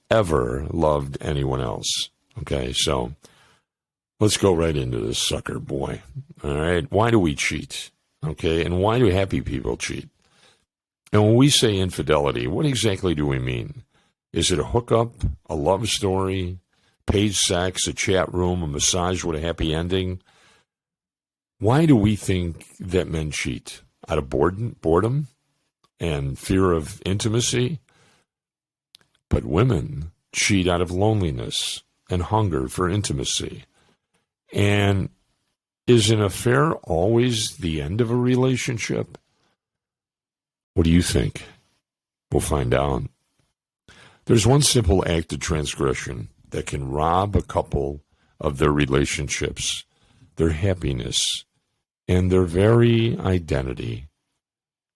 ever loved anyone else. Okay, so let's go right into this sucker, boy. All right, why do we cheat? Okay, and why do happy people cheat? And when we say infidelity, what exactly do we mean? Is it a hookup, a love story, paid sex, a chat room, a massage with a happy ending? Why do we think that men cheat? Out of boredom and fear of intimacy? But women cheat out of loneliness and hunger for intimacy. And is an affair always the end of a relationship? What do you think? We'll find out. There's one simple act of transgression that can rob a couple of their relationships, their happiness, and their very identity.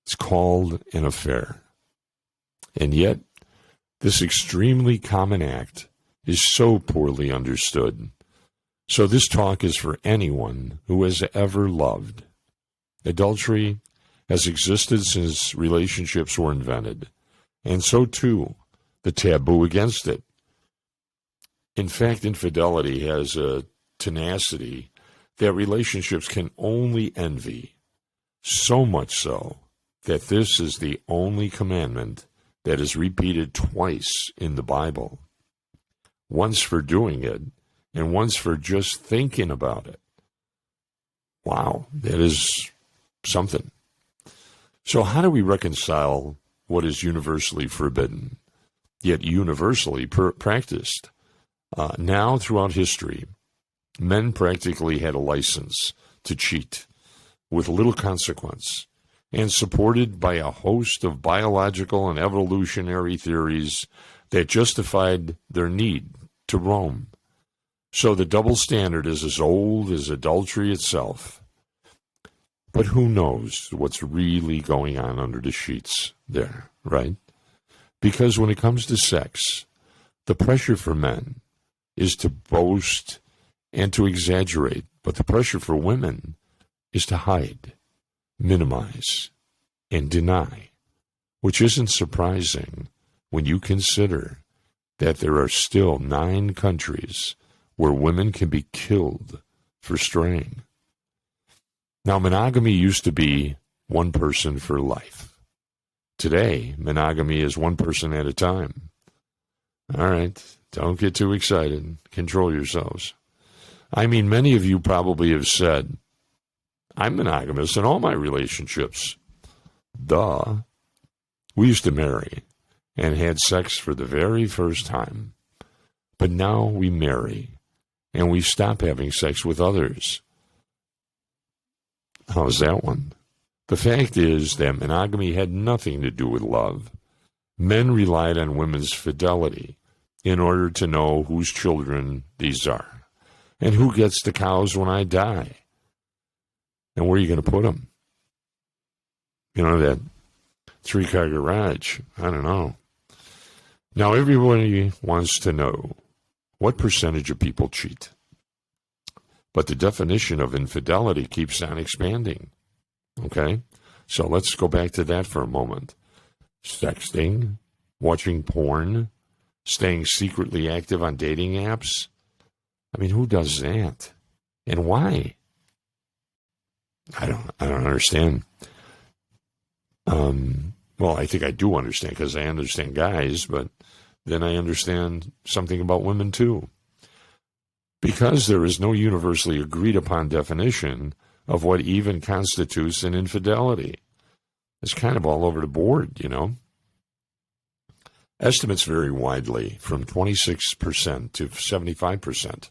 It's called an affair. And yet, this extremely common act is so poorly understood. So this talk is for anyone who has ever loved. Adultery has existed since relationships were invented, and so too the taboo against it. In fact, infidelity has a tenacity that relationships can only envy, so much so that this is the only commandment that is repeated twice in the Bible, once for doing it and once for just thinking about it. Wow, that is something. So how do we reconcile what is universally forbidden, yet universally practiced? Now, throughout history, men practically had a license to cheat with little consequence, and supported by a host of biological and evolutionary theories that justified their need to roam. So the double standard is as old as adultery itself. But who knows what's really going on under the sheets there, right? Because when it comes to sex, the pressure for men is to boast and to exaggerate, but the pressure for women is to hide, minimize, and deny, which isn't surprising when you consider that there are still 9 countries where women can be killed for straying. Now, monogamy used to be one person for life. Today, monogamy is one person at a time. All right, don't get too excited. Control yourselves. I mean, many of you probably have said, I'm monogamous in all my relationships. Duh. We used to marry and had sex for the very first time. But now we marry and we stop having sex with others. How's that one? The fact is that monogamy had nothing to do with love. Men relied on women's fidelity in order to know whose children these are and who gets the cows when I die. And where are you going to put them? You know, that 3-car garage. I don't know. Now, everybody wants to know what percentage of people cheat. But the definition of infidelity keeps on expanding. Okay? So let's go back to that for a moment. Sexting, watching porn, staying secretly active on dating apps. I mean, who does that? And why? I don't understand. Well, I think I do understand because I understand guys, but then I understand something about women too. Because there is no universally agreed upon definition of what even constitutes an infidelity. It's kind of all over the board, you know. Estimates vary widely from 26% to 75%.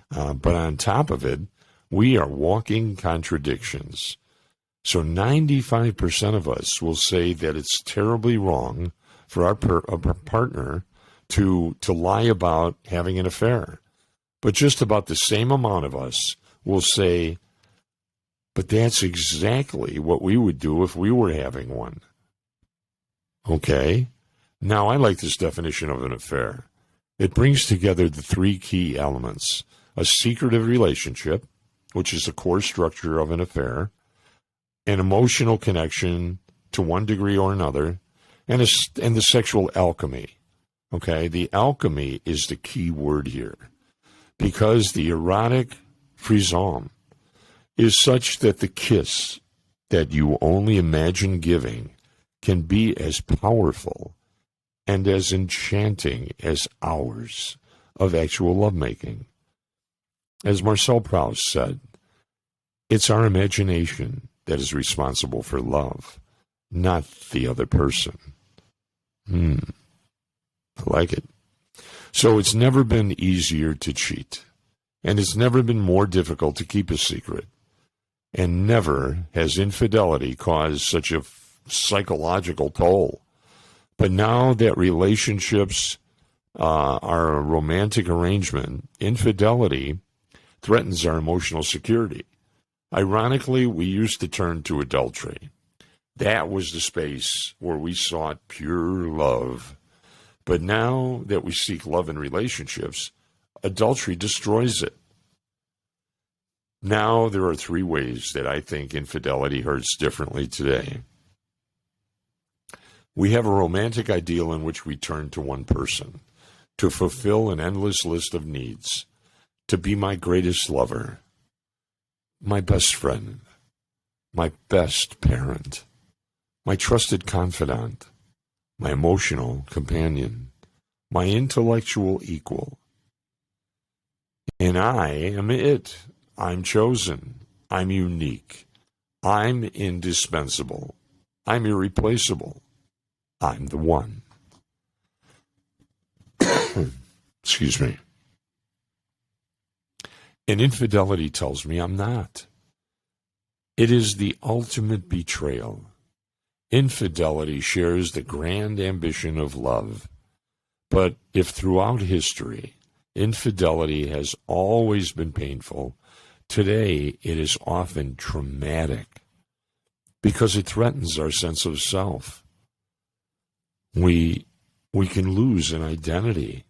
But on top of it, we are walking contradictions. So 95% of us will say that it's terribly wrong for our partner to lie about having an affair. But just about the same amount of us will say, but that's exactly what we would do if we were having one. Okay. Now, I like this definition of an affair. It brings together the 3 key elements: a secretive relationship, which is the core structure of an affair, an emotional connection to one degree or another, and the sexual alchemy, Okay, the alchemy is the key word here, because the erotic frisson is such that the kiss that you only imagine giving can be as powerful and as enchanting as hours of actual lovemaking. As Marcel Proust said, it's our imagination that is responsible for love, not the other person. I like it. So it's never been easier to cheat, and it's never been more difficult to keep a secret, and never has infidelity caused such a psychological toll. But now that relationships are a romantic arrangement, infidelity threatens our emotional security. Ironically, we used to turn to adultery. That was the space where we sought pure love. But now that we seek love in relationships, adultery destroys it. Now there are 3 ways that I think infidelity hurts differently today. We have a romantic ideal in which we turn to one person to fulfill an endless list of needs, to be my greatest lover, my best friend, my best parent, my trusted confidant, my emotional companion, my intellectual equal. And I am it. I'm chosen. I'm unique. I'm indispensable. I'm irreplaceable. I'm the one. Excuse me. And infidelity tells me I'm not. It is the ultimate betrayal. Infidelity shares the grand ambition of love. But if throughout history, infidelity has always been painful, today it is often traumatic because it threatens our sense of self. We can lose an identity.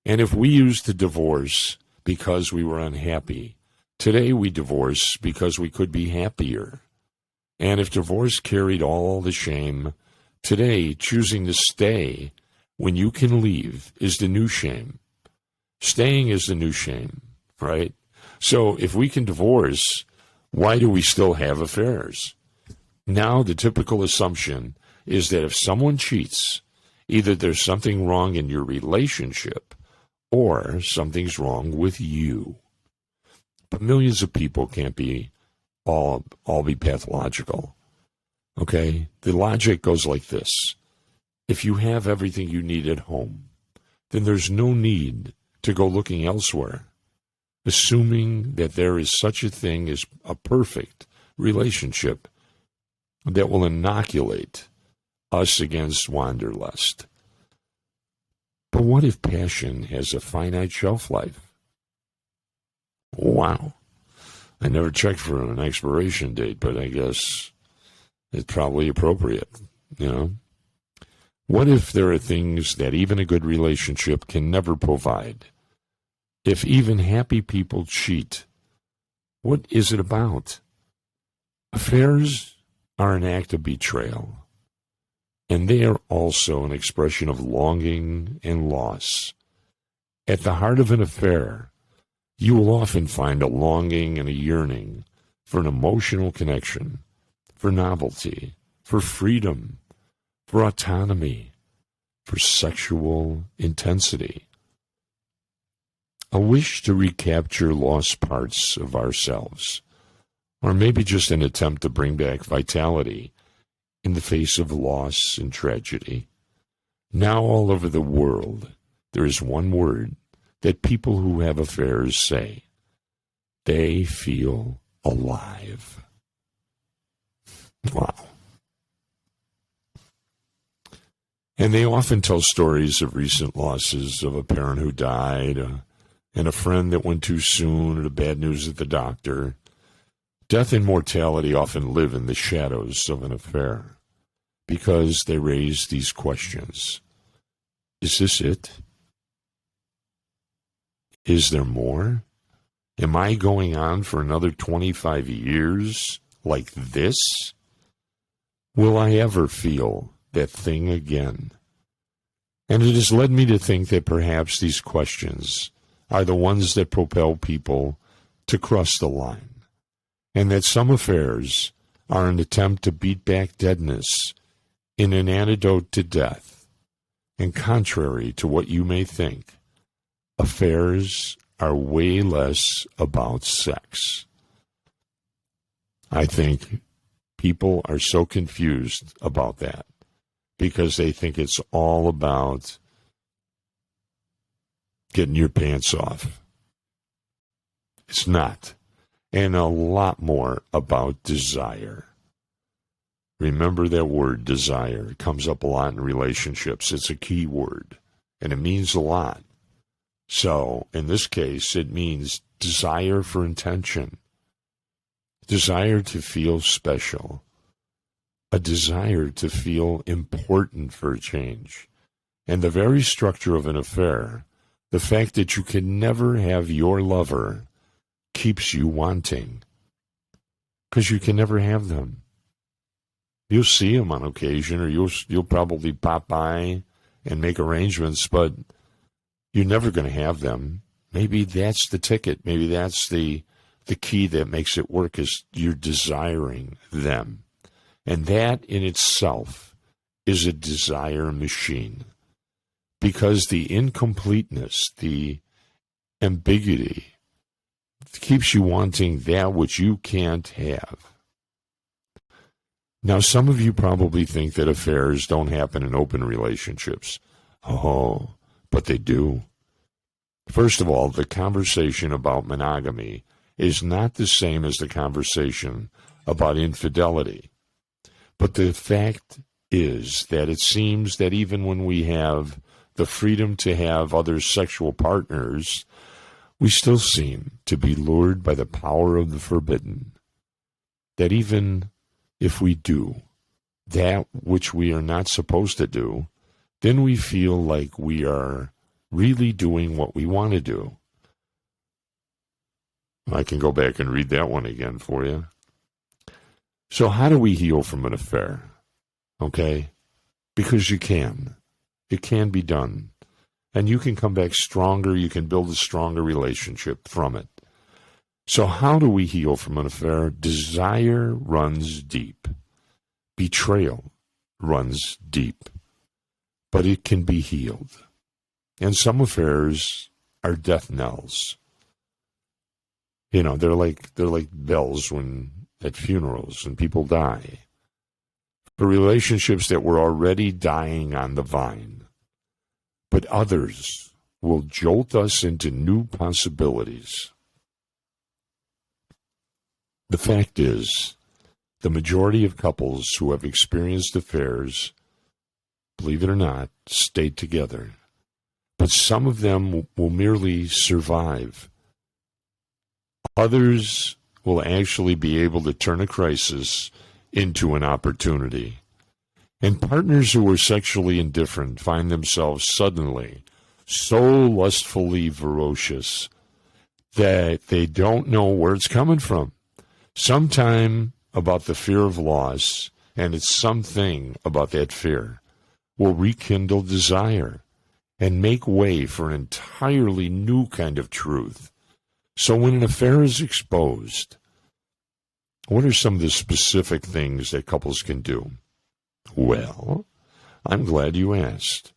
And if we used to divorce because we were unhappy, today we divorce because we could be happier. And if divorce carried all the shame, today choosing to stay when you can leave is the new shame. Staying is the new shame, right? So if we can divorce, why do we still have affairs? Now the typical assumption is that if someone cheats, either there's something wrong in your relationship or something's wrong with you. But millions of people can't be all be pathological. Okay? The logic goes like this. If you have everything you need at home, then there's no need to go looking elsewhere, assuming that there is such a thing as a perfect relationship that will inoculate us against wanderlust. But what if passion has a finite shelf life? Wow. I never checked for an expiration date, but I guess it's probably appropriate, you know? What if there are things that even a good relationship can never provide? If even happy people cheat, what is it about? Affairs are an act of betrayal, and they are also an expression of longing and loss. At the heart of an affair, you will often find a longing and a yearning for an emotional connection, for novelty, for freedom, for autonomy, for sexual intensity. A wish to recapture lost parts of ourselves, or maybe just an attempt to bring back vitality in the face of loss and tragedy. Now all over the world, there is one word that people who have affairs say. They feel alive. Wow. And they often tell stories of recent losses, of a parent who died, and a friend that went too soon, or the bad news at the doctor. Death and mortality often live in the shadows of an affair because they raise these questions. Is this it? Is there more? Am I going on for another 25 years like this? Will I ever feel that thing again? And it has led me to think that perhaps these questions are the ones that propel people to cross the line, and that some affairs are an attempt to beat back deadness in an antidote to death. And contrary to what you may think, affairs are way less about sex. I think people are so confused about that because they think it's all about getting your pants off. It's not. And a lot more about desire. Remember that word, desire. It comes up a lot in relationships. It's a key word, and it means a lot. So, in this case, it means desire for intention, desire to feel special, a desire to feel important for a change. And the very structure of an affair, the fact that you can never have your lover, keeps you wanting, because you can never have them. You'll see them on occasion, or you'll probably pop by and make arrangements, but you're never going to have them. Maybe that's the ticket. Maybe that's the key that makes it work, is you're desiring them. And that in itself is a desire machine, because the incompleteness, the ambiguity, keeps you wanting that which you can't have. Now, some of you probably think that affairs don't happen in open relationships. Oh, but they do. First of all, the conversation about monogamy is not the same as the conversation about infidelity. But the fact is that it seems that even when we have the freedom to have other sexual partners, we still seem to be lured by the power of the forbidden. That even if we do that which we are not supposed to do, then we feel like we are really doing what we want to do. I can go back and read that one again for you. So how do we heal from an affair? Okay? Because you can. It can be done. And you can come back stronger. You can build a stronger relationship from it. So how do we heal from an affair? Desire runs deep. Betrayal runs deep. But it can be healed. And some affairs are death knells. You know, they're like bells at funerals and people die. For relationships that were already dying on the vine. But others will jolt us into new possibilities. The fact is, the majority of couples who have experienced affairs, believe it or not, stayed together. But some of them will merely survive. Others will actually be able to turn a crisis into an opportunity. And partners who are sexually indifferent find themselves suddenly so lustfully ferocious that they don't know where it's coming from. Sometime about the fear of loss, and it's something about that fear, will rekindle desire and make way for an entirely new kind of truth. So when an affair is exposed, what are some of the specific things that couples can do? Well, I'm glad you asked.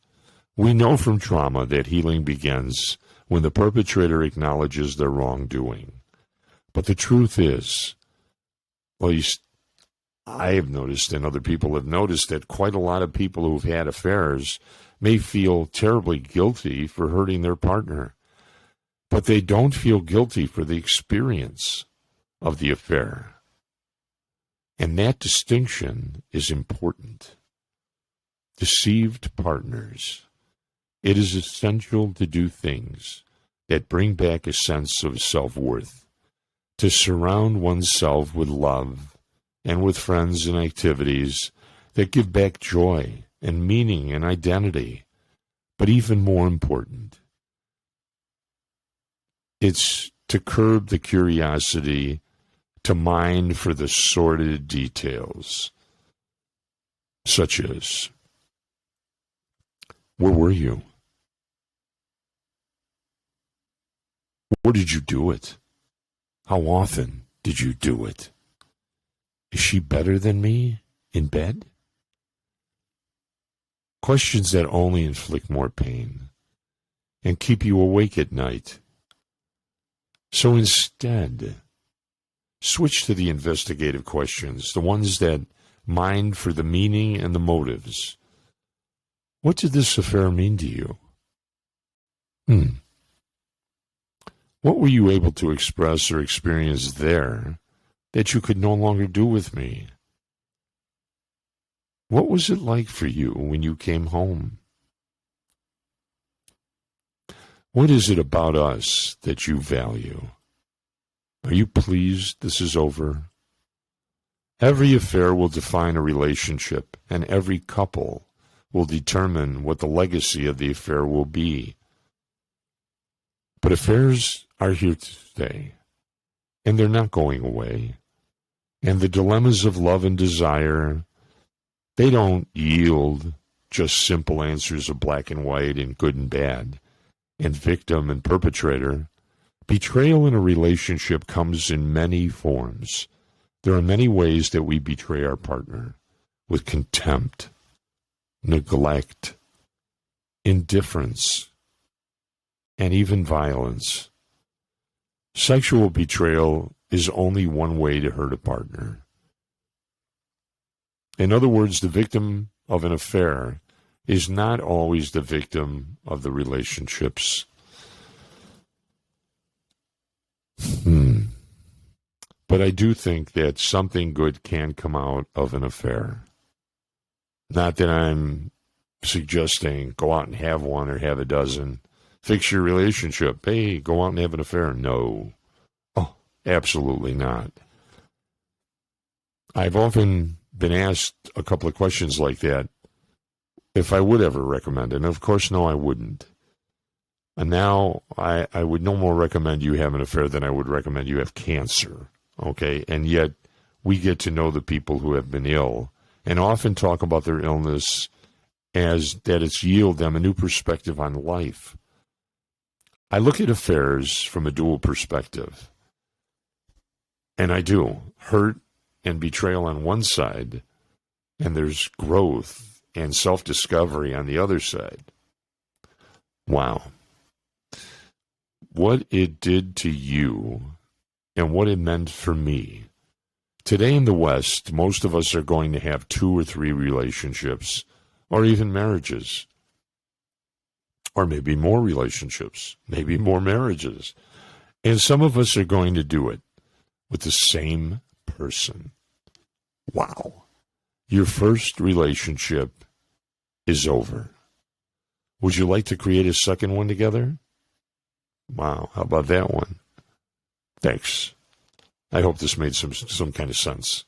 We know from trauma that healing begins when the perpetrator acknowledges their wrongdoing. But the truth is, at least I have noticed and other people have noticed, that quite a lot of people who've had affairs may feel terribly guilty for hurting their partner. But they don't feel guilty for the experience of the affair. And that distinction is important. Deceived partners. It is essential to do things that bring back a sense of self-worth, to surround oneself with love and with friends and activities that give back joy and meaning and identity. But even more important, it's to curb the curiosity, to mine for the sordid details, such as, Where were you? Where did you do it? How often did you do it? Is she better than me in bed? Questions that only inflict more pain and keep you awake at night. So instead, switch to the investigative questions, the ones that mine for the meaning and the motives. What did this affair mean to you? What were you able to express or experience there that you could no longer do with me? What was it like for you when you came home? What is it about us that you value? Are you pleased this is over? Every affair will define a relationship, and every couple will determine what the legacy of the affair will be. But affairs are here to stay, and they're not going away. And the dilemmas of love and desire, they don't yield just simple answers of black and white and good and bad, and victim and perpetrator. Betrayal in a relationship comes in many forms. There are many ways that we betray our partner, with contempt, neglect, indifference, and even violence. Sexual betrayal is only one way to hurt a partner. In other words, the victim of an affair is not always the victim of the relationships. But I do think that something good can come out of an affair. Not that I'm suggesting go out and have one or have a dozen. Fix your relationship. Hey, go out and have an affair. No. Oh, absolutely not. I've often been asked a couple of questions like that if I would ever recommend it. And of course, no, I wouldn't. And now I would no more recommend you have an affair than I would recommend you have cancer. Okay? And yet we get to know the people who have been ill and often talk about their illness as that it's yielded them a new perspective on life. I look at affairs from a dual perspective. And I do. Hurt and betrayal on one side, and there's growth and self-discovery on the other side. Wow. What it did to you and what it meant for me. Today in the West, most of us are going to have 2 or 3 relationships, or even marriages. Or maybe more relationships, maybe more marriages. And some of us are going to do it with the same person. Wow. Your first relationship is over. Would you like to create a second one together? Wow, how about that one? Thanks. I hope this made some kind of sense.